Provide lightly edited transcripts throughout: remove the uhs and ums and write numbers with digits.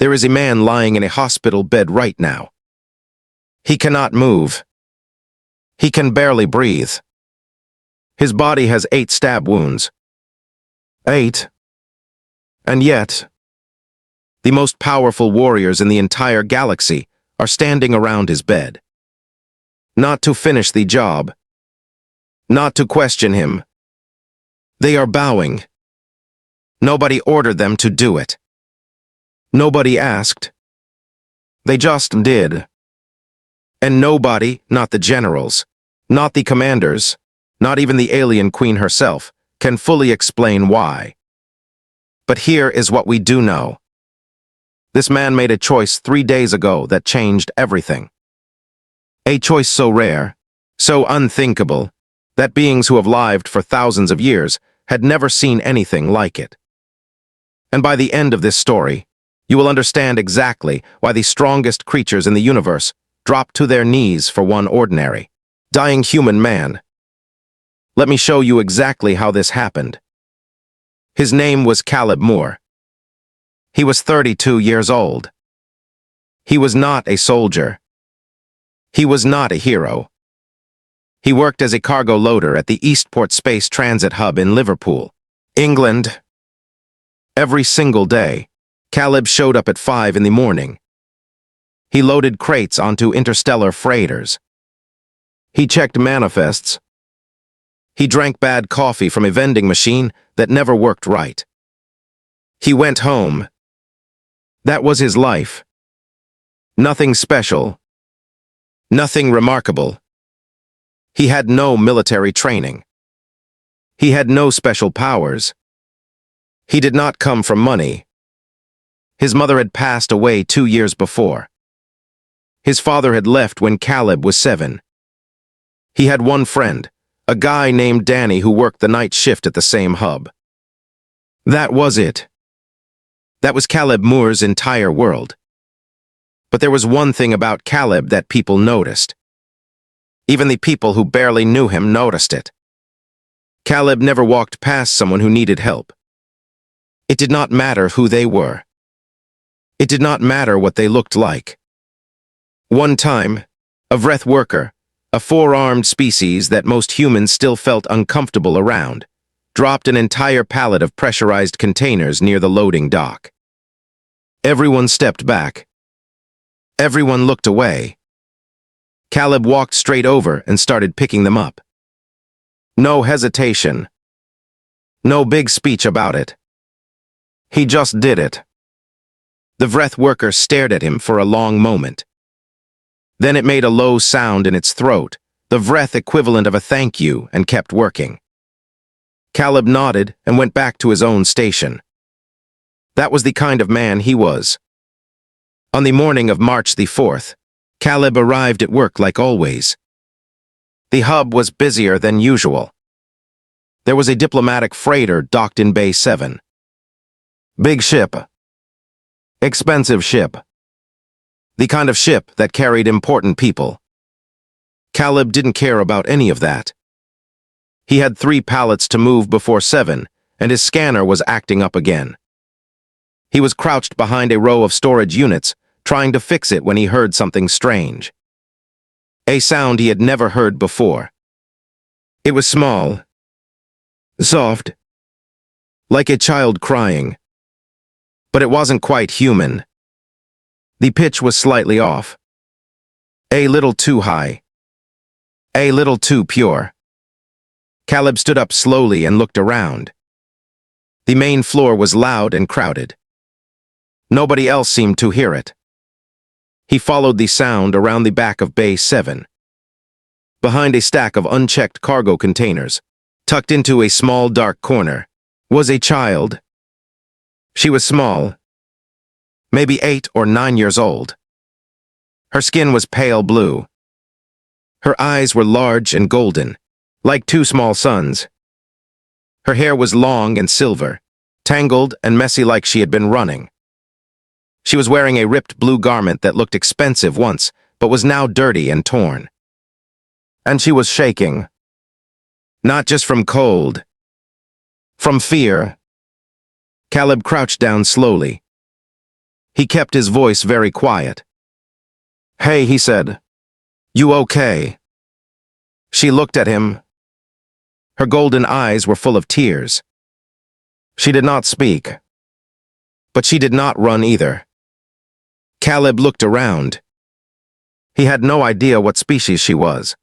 There is a man lying in a hospital bed right now. He cannot move. He can barely breathe. His body has 8 stab wounds. 8. And yet, the most powerful warriors in the entire galaxy are standing around his bed. Not to finish the job. Not to question him. They are bowing. Nobody ordered them to do it. Nobody asked. They just did. And nobody, not the generals, not the commanders, not even the alien queen herself, can fully explain why. But here is what we do know. This man made a choice 3 days ago that changed everything. A choice so rare, so unthinkable, that beings who have lived for thousands of years had never seen anything like it. And by the end of this story, you will understand exactly why the strongest creatures in the universe dropped to their knees for one ordinary, dying human man. Let me show you exactly how this happened. His name was Caleb Moore. He was 32 years old. He was not a soldier. He was not a hero. He worked as a cargo loader at the Eastport Space Transit Hub in Liverpool, England. Every single day, Caleb showed up at 5 in the morning. He loaded crates onto interstellar freighters. He checked manifests. He drank bad coffee from a vending machine that never worked right. He went home. That was his life. Nothing special. Nothing remarkable. He had no military training. He had no special powers. He did not come from money. His mother had passed away 2 years before. His father had left when Caleb was 7. He had one friend, a guy named Danny who worked the night shift at the same hub. That was it. That was Caleb Moore's entire world. But there was one thing about Caleb that people noticed. Even the people who barely knew him noticed it. Caleb never walked past someone who needed help. It did not matter who they were. It did not matter what they looked like. One time, a Vreth worker, a 4-armed species that most humans still felt uncomfortable around, dropped an entire pallet of pressurized containers near the loading dock. Everyone stepped back. Everyone looked away. Caleb walked straight over and started picking them up. No hesitation. No big speech about it. He just did it. The Vreth worker stared at him for a long moment. Then it made a low sound in its throat, the Vreth equivalent of a thank you, and kept working. Caleb nodded and went back to his own station. That was the kind of man he was. On the morning of March the 4th, Caleb arrived at work like always. The hub was busier than usual. There was a diplomatic freighter docked in Bay 7. Big ship. Expensive ship. The kind of ship that carried important people. Caleb didn't care about any of that. He had 3 pallets to move before 7, and his scanner was acting up again. He was crouched behind a row of storage units, trying to fix it when he heard something strange. A sound he had never heard before. It was small. Soft. Like a child crying. But it wasn't quite human. The pitch was slightly off. A little too high. A little too pure. Caleb stood up slowly and looked around. The main floor was loud and crowded. Nobody else seemed to hear it. He followed the sound around the back of Bay 7. Behind a stack of unchecked cargo containers, tucked into a small dark corner, was a child. She was small, maybe 8 or 9 years old. Her skin was pale blue. Her eyes were large and golden, like 2 small suns. Her hair was long and silver, tangled and messy like she had been running. She was wearing a ripped blue garment that looked expensive once, but was now dirty and torn. And she was shaking. Not just from cold. From fear. Caleb crouched down slowly. He kept his voice very quiet. "Hey," he said. "You okay?" She looked at him. Her golden eyes were full of tears. She did not speak. But she did not run either. Caleb looked around. He had no idea what species she was.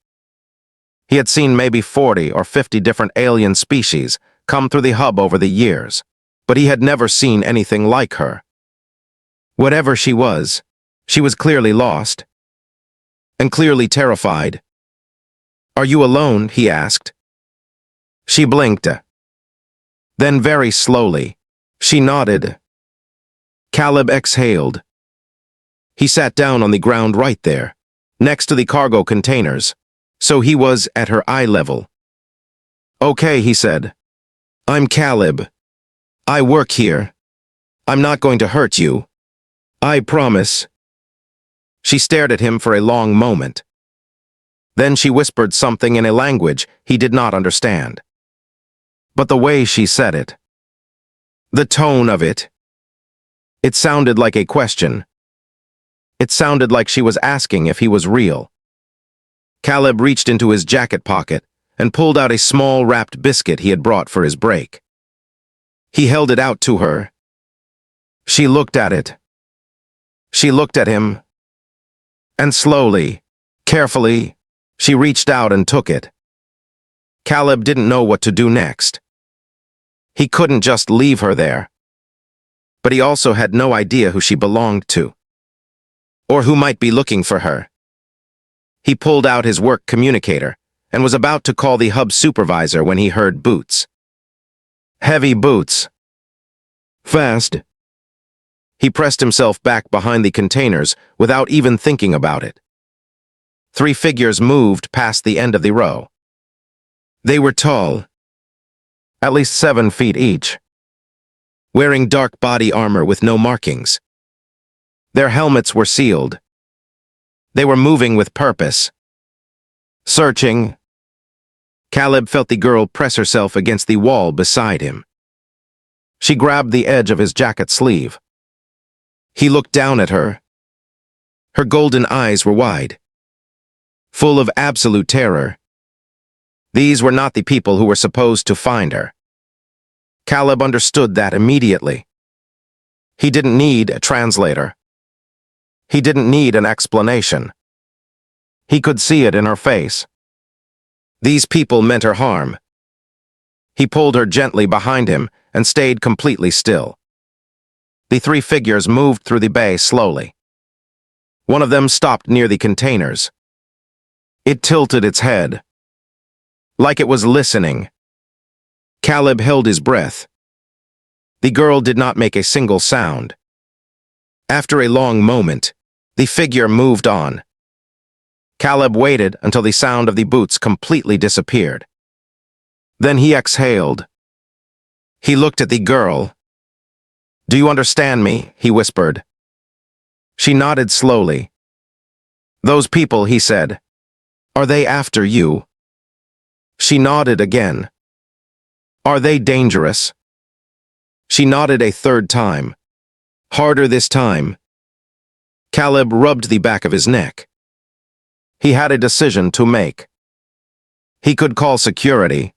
He had seen maybe 40 or 50 different alien species come through the hub over the years, but he had never seen anything like her. Whatever she was clearly lost, and clearly terrified. "Are you alone?" he asked. She blinked. Then very slowly, she nodded. Caleb exhaled. He sat down on the ground right there, next to the cargo containers, so he was at her eye level. "Okay," he said. "I'm Caleb. I work here. I'm not going to hurt you. I promise." She stared at him for a long moment. Then she whispered something in a language he did not understand. But the way she said it, the tone of it sounded like a question. It sounded like she was asking if he was real. Caleb reached into his jacket pocket and pulled out a small wrapped biscuit he had brought for his break. He held it out to her. She looked at it. She looked at him. And slowly, carefully, she reached out and took it. Caleb didn't know what to do next. He couldn't just leave her there. But he also had no idea who she belonged to, or who might be looking for her. He pulled out his work communicator and was about to call the hub supervisor when he heard boots. Heavy boots. Fast. He pressed himself back behind the containers without even thinking about it. 3 figures moved past the end of the row. They were tall, at least 7 feet each, wearing dark body armor with no markings. Their helmets were sealed. They were moving with purpose. Searching. Caleb felt the girl press herself against the wall beside him. She grabbed the edge of his jacket sleeve. He looked down at her. Her golden eyes were wide, full of absolute terror. These were not the people who were supposed to find her. Caleb understood that immediately. He didn't need a translator. He didn't need an explanation. He could see it in her face. These people meant her harm. He pulled her gently behind him and stayed completely still. The 3 figures moved through the bay slowly. One of them stopped near the containers. It tilted its head, like it was listening. Caleb held his breath. The girl did not make a single sound. After a long moment, the figure moved on. Caleb waited until the sound of the boots completely disappeared. Then he exhaled. He looked at the girl. "Do you understand me?" he whispered. She nodded slowly. "Those people," he said, "are they after you?" She nodded again. "Are they dangerous?" She nodded a 3rd time. Harder this time. Caleb rubbed the back of his neck. He had a decision to make. He could call security.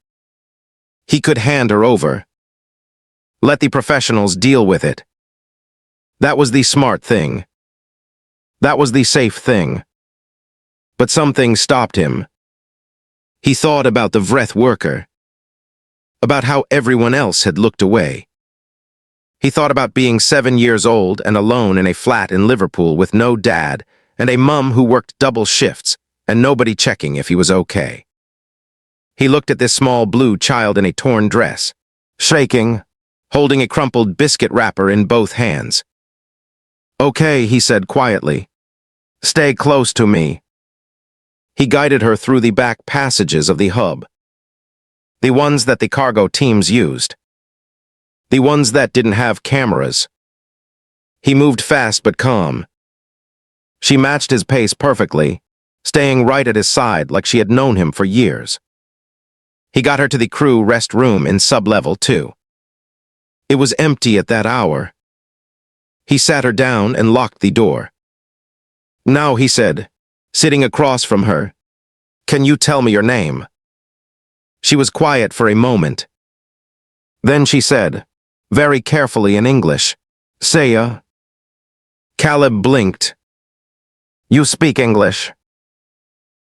He could hand her over. Let the professionals deal with it. That was the smart thing. That was the safe thing. But something stopped him. He thought about the Vreth worker, about how everyone else had looked away. He thought about being 7 years old and alone in a flat in Liverpool with no dad and a mum who worked double shifts and nobody checking if he was okay. He looked at this small blue child in a torn dress, shaking, holding a crumpled biscuit wrapper in both hands. "Okay," he said quietly. "Stay close to me." He guided her through the back passages of the hub, the ones that the cargo teams used, the ones that didn't have cameras. He moved fast but calm. She matched his pace perfectly, staying right at his side like she had known him for years. He got her to the crew rest room in sub-level 2. It was empty at that hour. He sat her down and locked the door. "Now," he said, sitting across from her, "can you tell me your name?" She was quiet for a moment. Then she said, very carefully in English, "Saya." Caleb blinked. "You speak English?"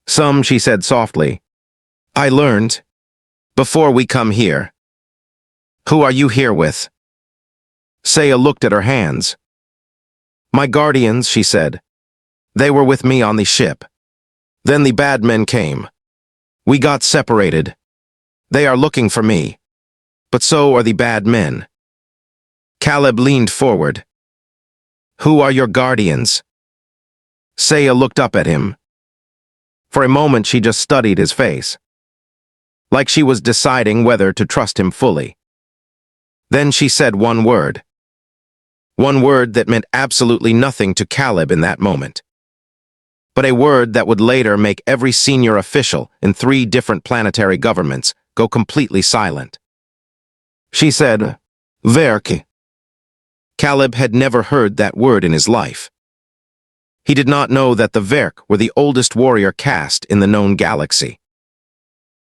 "Some," she said softly. "I learned before we come here." "Who are you here with?" Saya looked at her hands. "My guardians," she said. "They were with me on the ship. Then the bad men came. We got separated. They are looking for me. But so are the bad men." Caleb leaned forward. "Who are your guardians?" Saya looked up at him. For a moment she just studied his face, like she was deciding whether to trust him fully. Then she said one word that meant absolutely nothing to Caleb in that moment, but a word that would later make every senior official in 3 different planetary governments go completely silent. She said, "Verk." Caleb had never heard that word in his life. He did not know that the Verk were the oldest warrior caste in the known galaxy.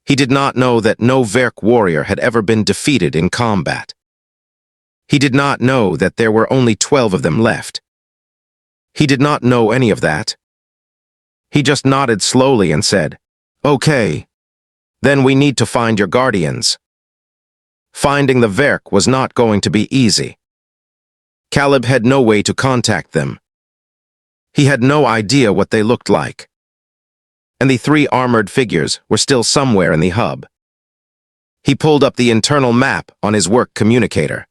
He did not know that no Verk warrior had ever been defeated in combat. He did not know that there were only 12 of them left. He did not know any of that. He just nodded slowly and said, "Okay. Then we need to find your guardians." Finding the Verk was not going to be easy. Caleb had no way to contact them. He had no idea what they looked like. And the 3 armored figures were still somewhere in the hub. He pulled up the internal map on his work communicator.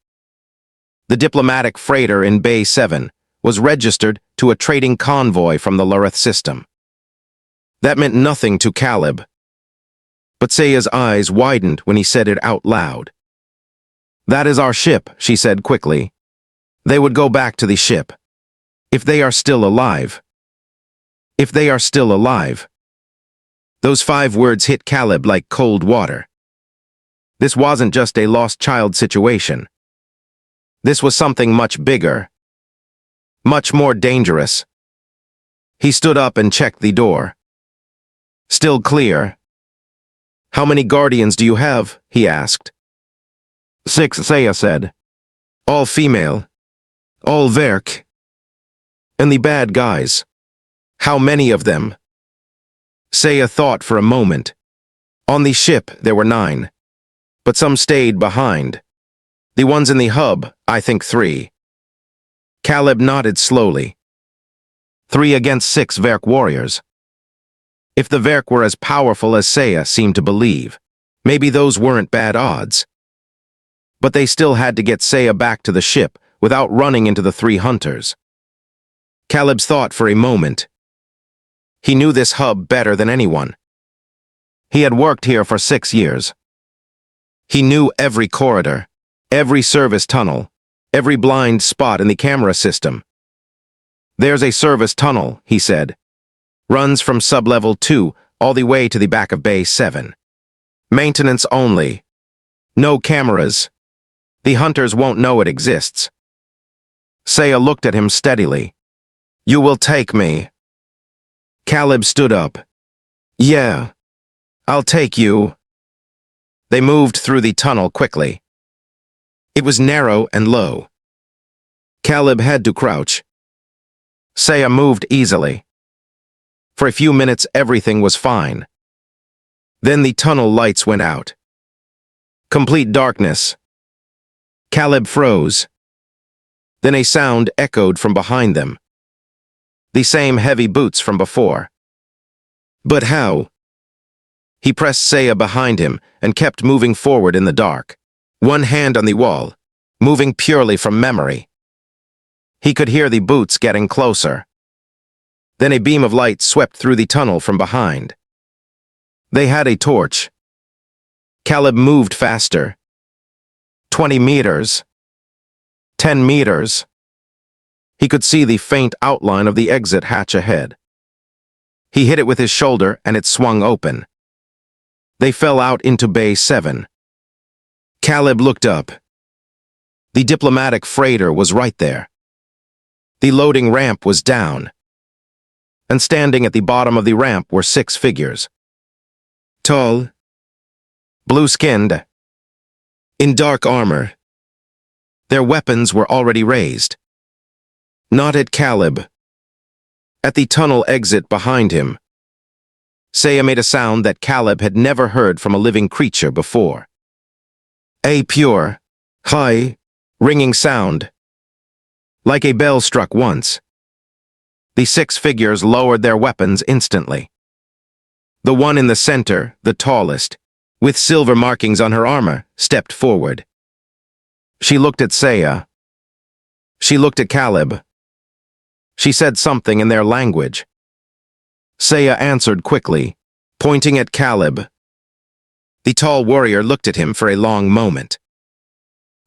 The diplomatic freighter in Bay 7 was registered to a trading convoy from the Lureth system. That meant nothing to Caleb. But Saya's eyes widened when he said it out loud. "That is our ship," she said quickly. "They would go back to the ship. If they are still alive." If they are still alive. Those 5 words hit Caleb like cold water. This wasn't just a lost child situation. This was something much bigger. Much more dangerous. He stood up and checked the door. Still clear. "How many guardians do you have?" he asked. 6, Saya said. "All female. All Verk. And the bad guys. How many of them?" Saya thought for a moment. On the ship, there were 9. But some stayed behind. The ones in the hub, I think 3. Caleb nodded slowly. 3 against 6 Verk warriors. If the Verk were as powerful as Saya seemed to believe, maybe those weren't bad odds. But they still had to get Saya back to the ship without running into the 3 hunters. Caleb thought for a moment. He knew this hub better than anyone. He had worked here for 6 years. He knew every corridor, every service tunnel, every blind spot in the camera system. "There's a service tunnel," he said. "Runs from sublevel 2 all the way to the back of Bay 7. Maintenance only. No cameras. The hunters won't know it exists." Saya looked at him steadily. "You will take me." Caleb stood up. "Yeah. I'll take you." They moved through the tunnel quickly. It was narrow and low. Caleb had to crouch. Saya moved easily. For a few minutes everything was fine. Then the tunnel lights went out. Complete darkness. Caleb froze. Then a sound echoed from behind them. The same heavy boots from before. But how? He pressed Saya behind him and kept moving forward in the dark, one hand on the wall, moving purely from memory. He could hear the boots getting closer. Then a beam of light swept through the tunnel from behind. They had a torch. Caleb moved faster. 20 meters. 10 meters. He could see the faint outline of the exit hatch ahead. He hit it with his shoulder and it swung open. They fell out into Bay 7. Caleb looked up. The diplomatic freighter was right there. The loading ramp was down, and standing at the bottom of the ramp were 6 figures. Tall, blue-skinned, in dark armor. Their weapons were already raised. Not at Caleb. At the tunnel exit behind him, Saya made a sound that Caleb had never heard from a living creature before. A pure, high, ringing sound, like a bell struck once. The 6 figures lowered their weapons instantly. The one in the center, the tallest, with silver markings on her armor, stepped forward. She looked at Saya. She looked at Caleb. She said something in their language. Saya answered quickly, pointing at Caleb. The tall warrior looked at him for a long moment.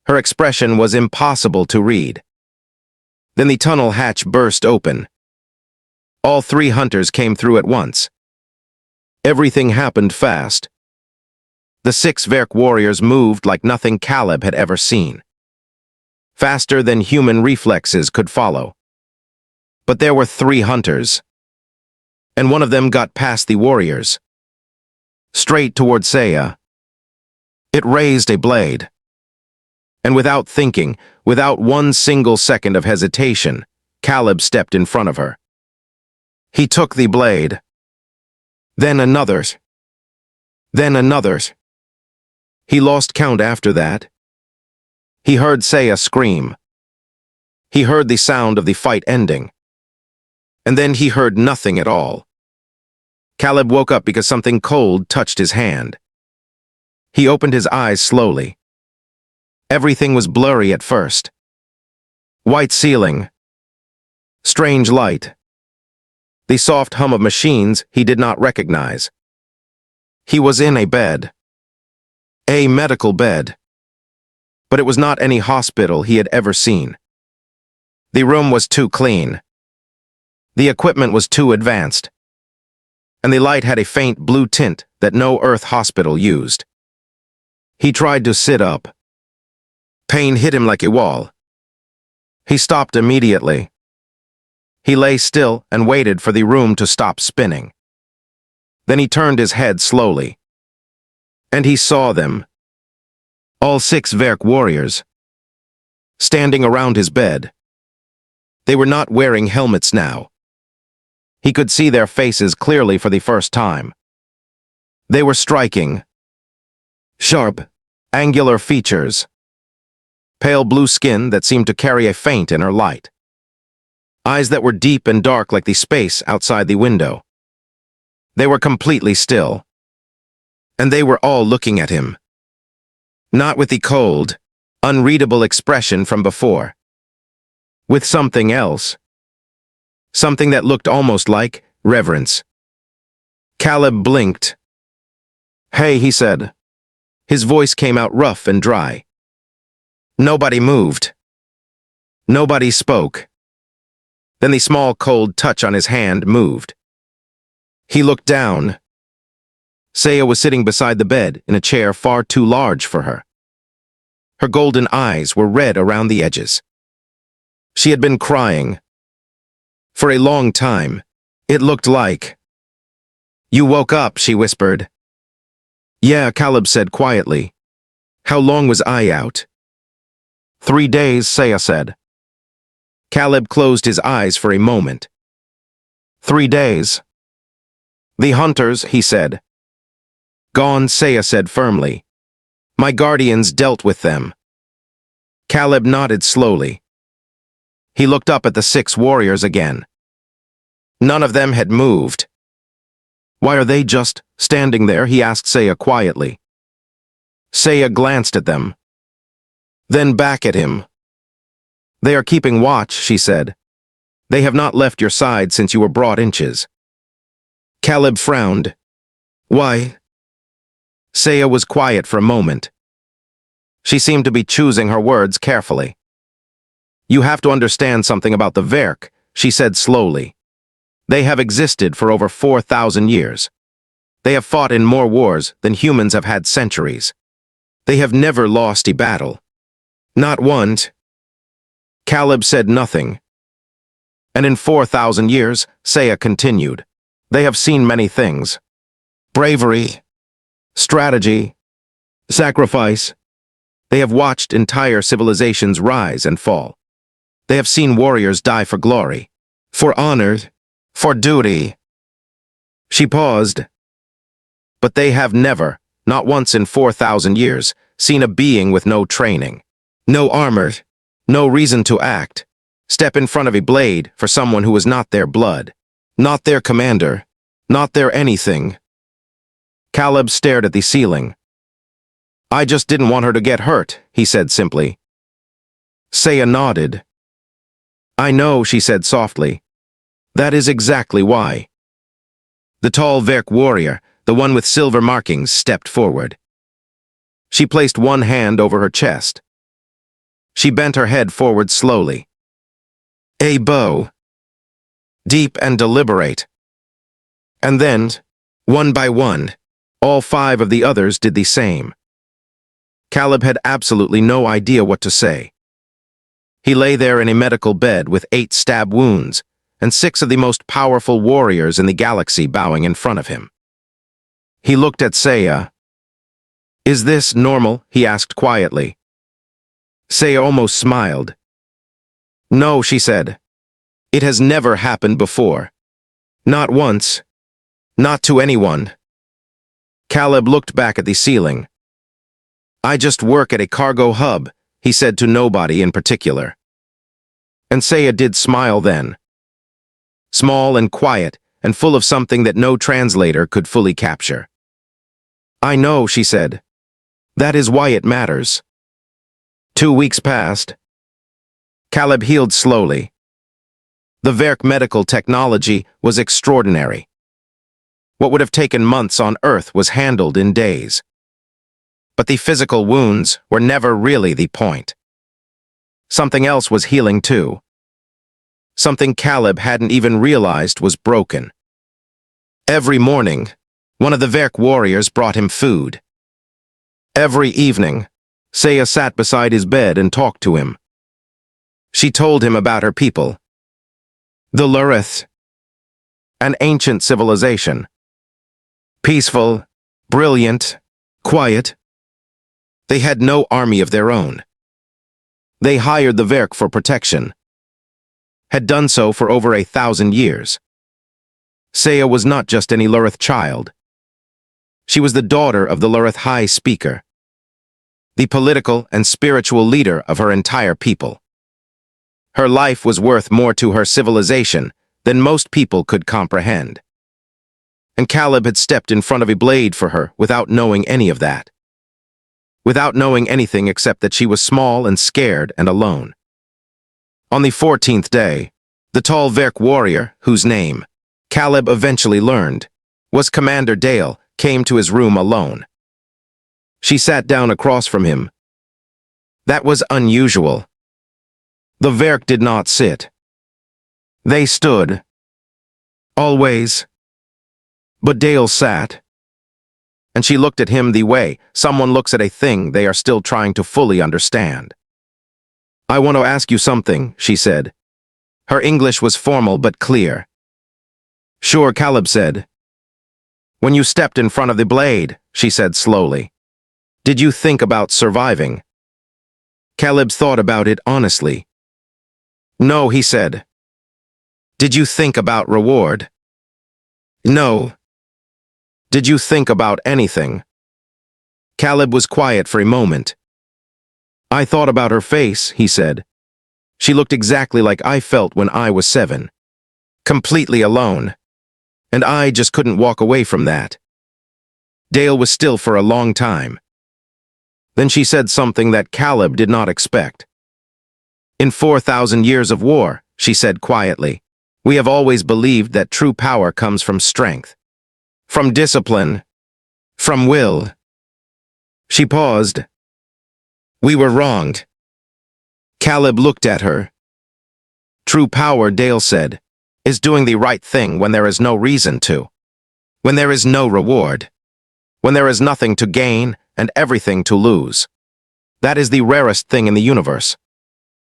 Her expression was impossible to read. Then the tunnel hatch burst open. All 3 hunters came through at once. Everything happened fast. The 6 Verk warriors moved like nothing Caleb had ever seen. Faster than human reflexes could follow. But there were 3 hunters, and one of them got past the warriors, straight toward Saya. It raised a blade, and without thinking, without one single second of hesitation, Caleb stepped in front of her. He took the blade. Then another's. Then another's. He lost count after that. He heard Saya scream. He heard the sound of the fight ending. And then he heard nothing at all. Caleb woke up because something cold touched his hand. He opened his eyes slowly. Everything was blurry at first. White ceiling. Strange light. The soft hum of machines he did not recognize. He was in a bed. A medical bed. But it was not any hospital he had ever seen. The room was too clean. The equipment was too advanced. And the light had a faint blue tint that no Earth hospital used. He tried to sit up. Pain hit him like a wall. He stopped immediately. He lay still and waited for the room to stop spinning. Then he turned his head slowly. And he saw them. All 6 Verk warriors. Standing around his bed. They were not wearing helmets now. He could see their faces clearly for the first time. They were striking. Sharp, angular features. Pale blue skin that seemed to carry a faint inner light. Eyes that were deep and dark like the space outside the window. They were completely still. And they were all looking at him. Not with the cold, unreadable expression from before. With something else. Something that looked almost like reverence. Caleb blinked. "Hey," he said. His voice came out rough and dry. Nobody moved. Nobody spoke. Then the small cold touch on his hand moved. He looked down. Saya was sitting beside the bed in a chair far too large for her. Her golden eyes were red around the edges. She had been crying. For a long time, it looked like. "You woke up," she whispered. "Yeah," Caleb said quietly. "How long was I out?" 3 days, Saya said. Caleb closed his eyes for a moment. 3 days. "The hunters," he said. "Gone," Saya said firmly. "My guardians dealt with them." Caleb nodded slowly. He looked up at the 6 warriors again. None of them had moved. "Why are they just standing there?" he asked Saya quietly. Saya glanced at them. Then back at him. "They are keeping watch," she said. "They have not left your side since you were brought inches." Caleb frowned. "Why?" Saya was quiet for a moment. She seemed to be choosing her words carefully. "You have to understand something about the Verk," she said slowly. "They have existed for over 4,000 years. They have fought in more wars than humans have had centuries. They have never lost a battle. Not one." Caleb said nothing. And in 4,000 years, Saya continued, they have seen many things. Bravery, strategy, sacrifice. They have watched entire civilizations rise and fall. They have seen warriors die for glory, for honor, for duty. She paused. But they have never, not once in 4,000 years, seen a being with no training, no armor, no reason to act, step in front of a blade for someone who was not their blood, not their commander, not their anything. Caleb stared at the ceiling. I just didn't want her to get hurt, he said simply. Saya nodded. I know, she said softly. That is exactly why. The tall Verk warrior, the one with silver markings, stepped forward. She placed one hand over her chest. She bent her head forward slowly. A bow. Deep and deliberate. And then, one by one, all 5 of the others did the same. Caleb had absolutely no idea what to say. He lay there in a medical bed with 8 stab wounds, and 6 of the most powerful warriors in the galaxy bowing in front of him. He looked at Saya. Is this normal? He asked quietly. Saya almost smiled. No, she said. It has never happened before. Not once. Not to anyone. Caleb looked back at the ceiling. I just work at a cargo hub, he said to nobody in particular. And Saya did smile then. Small and quiet and full of something that no translator could fully capture. I know, she said. That is why it matters. 2 weeks passed. Caleb healed slowly. The Verk medical technology was extraordinary. What would have taken months on Earth was handled in days. But the physical wounds were never really the point. Something else was healing too. Something Caleb hadn't even realized was broken. Every morning, one of the Verk warriors brought him food. Every evening, Saya sat beside his bed and talked to him. She told him about her people. The Lurith. An ancient civilization. Peaceful, brilliant, quiet. They had no army of their own. They hired the Verk for protection. Had done so for over 1,000 years. Saya was not just any Lurith child. She was the daughter of the Lurith High Speaker, the political and spiritual leader of her entire people. Her life was worth more to her civilization than most people could comprehend. And Caleb had stepped in front of a blade for her without knowing any of that. Without knowing anything except that she was small and scared and alone. On the 14th day, the tall Verk warrior, whose name Caleb eventually learned was Commander Dale, came to his room alone. She sat down across from him. That was unusual. The Verk did not sit. They stood. Always. But Dale sat. And she looked at him the way someone looks at a thing they are still trying to fully understand. I want to ask you something, she said. Her English was formal but clear. Sure, Caleb said. When you stepped in front of the blade, she said slowly, did you think about surviving? Caleb thought about it honestly. No, he said. Did you think about reward? No. Did you think about anything? Caleb was quiet for a moment. I thought about her face, he said. She looked exactly like I felt when I was 7. Completely alone. And I just couldn't walk away from that. Dale was still for a long time. Then she said something that Caleb did not expect. In 4,000 years of war, she said quietly, we have always believed that true power comes from strength. From discipline. From will. She paused. We were wronged. Caleb looked at her. True power, Dale said, is doing the right thing when there is no reason to. When there is no reward. When there is nothing to gain and everything to lose. That is the rarest thing in the universe.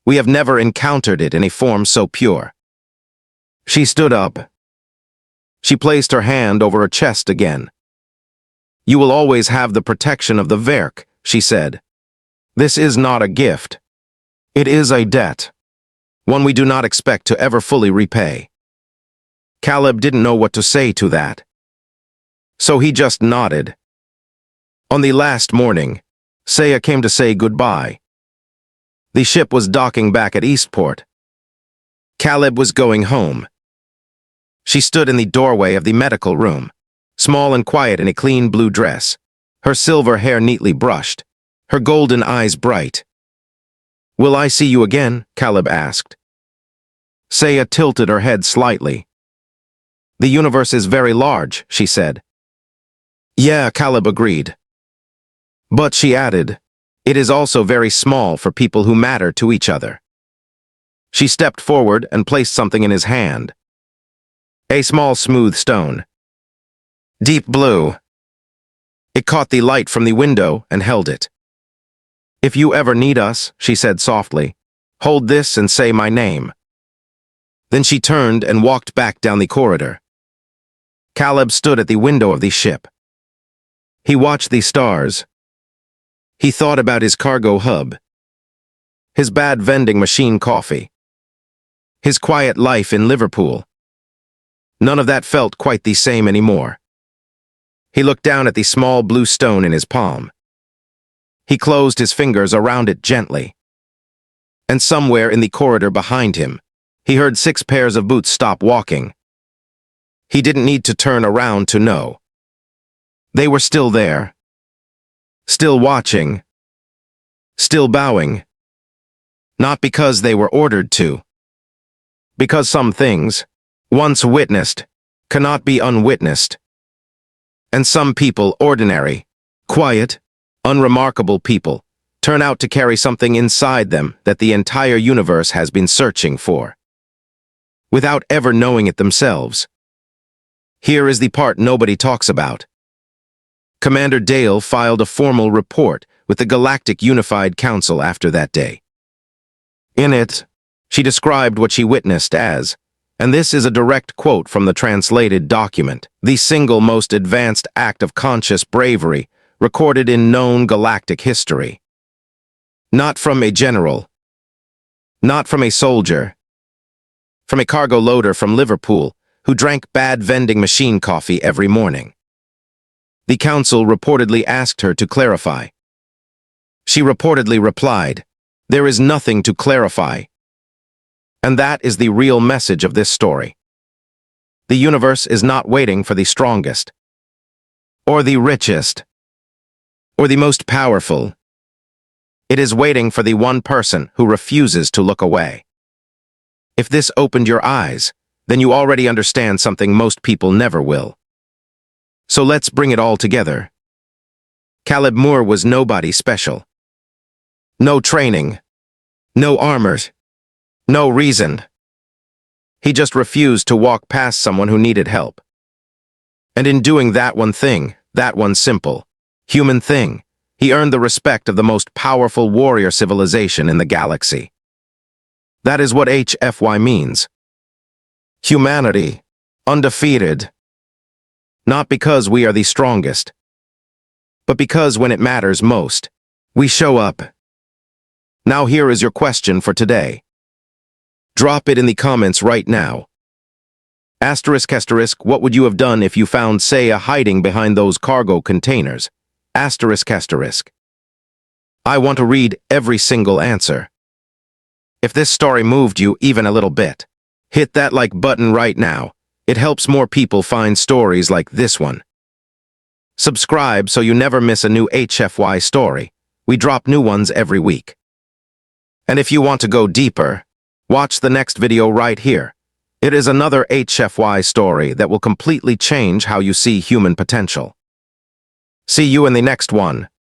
We have never encountered it in a form so pure. She stood up. She placed her hand over her chest again. You will always have the protection of the Verk, she said. This is not a gift. It is a debt. One we do not expect to ever fully repay. Caleb didn't know what to say to that. So he just nodded. On the last morning, Saya came to say goodbye. The ship was docking back at Eastport. Caleb was going home. She stood in the doorway of the medical room, small and quiet in a clean blue dress, her silver hair neatly brushed, her golden eyes bright. Will I see you again? Caleb asked. Saya tilted her head slightly. The universe is very large, she said. Yeah, Caleb agreed. But she added, it is also very small for people who matter to each other. She stepped forward and placed something in his hand. A small smooth stone. Deep blue. It caught the light from the window and held it. If you ever need us, she said softly, hold this and say my name. Then she turned and walked back down the corridor. Caleb stood at the window of the ship. He watched the stars. He thought about his cargo hub, his bad vending machine coffee, his quiet life in Liverpool. None of that felt quite the same anymore. He looked down at the small blue stone in his palm. He closed his fingers around it gently. And somewhere in the corridor behind him, he heard 6 pairs of boots stop walking. He didn't need to turn around to know. They were still there. Still watching. Still bowing. Not because they were ordered to. Because some things, once witnessed, cannot be unwitnessed. And some people, ordinary, quiet, unremarkable people, turn out to carry something inside them that the entire universe has been searching for, without ever knowing it themselves. Here is the part nobody talks about. Commander Dale filed a formal report with the Galactic Unified Council after that day. In it, she described what she witnessed as, and this is a direct quote from the translated document, the single most advanced act of conscious bravery recorded in known galactic history. Not from a general, not from a soldier, from a cargo loader from Liverpool who drank bad vending machine coffee every morning. The council reportedly asked her to clarify. She reportedly replied, "There is nothing to clarify." And that is the real message of this story. The universe is not waiting for the strongest, or the richest, or the most powerful. It is waiting for the one person who refuses to look away. If this opened your eyes, then you already understand something most people never will. So let's bring it all together. Caleb Moore was nobody special. No training, no armor, no reason. He just refused to walk past someone who needed help. And in doing that one thing, that one simple, human thing, he earned the respect of the most powerful warrior civilization in the galaxy. That is what HFY means. Humanity, undefeated. Not because we are the strongest, but because when it matters most, we show up. Now here is your question for today. Drop it in the comments right now. Asterisk, what would you have done if you found Saya hiding behind those cargo containers? Asterisk. I want to read every single answer. If this story moved you even a little bit, hit that like button right now. It helps more people find stories like this one. Subscribe so you never miss a new HFY story. We drop new ones every week. And if you want to go deeper, watch the next video right here. It is another HFY story that will completely change how you see human potential. See you in the next one.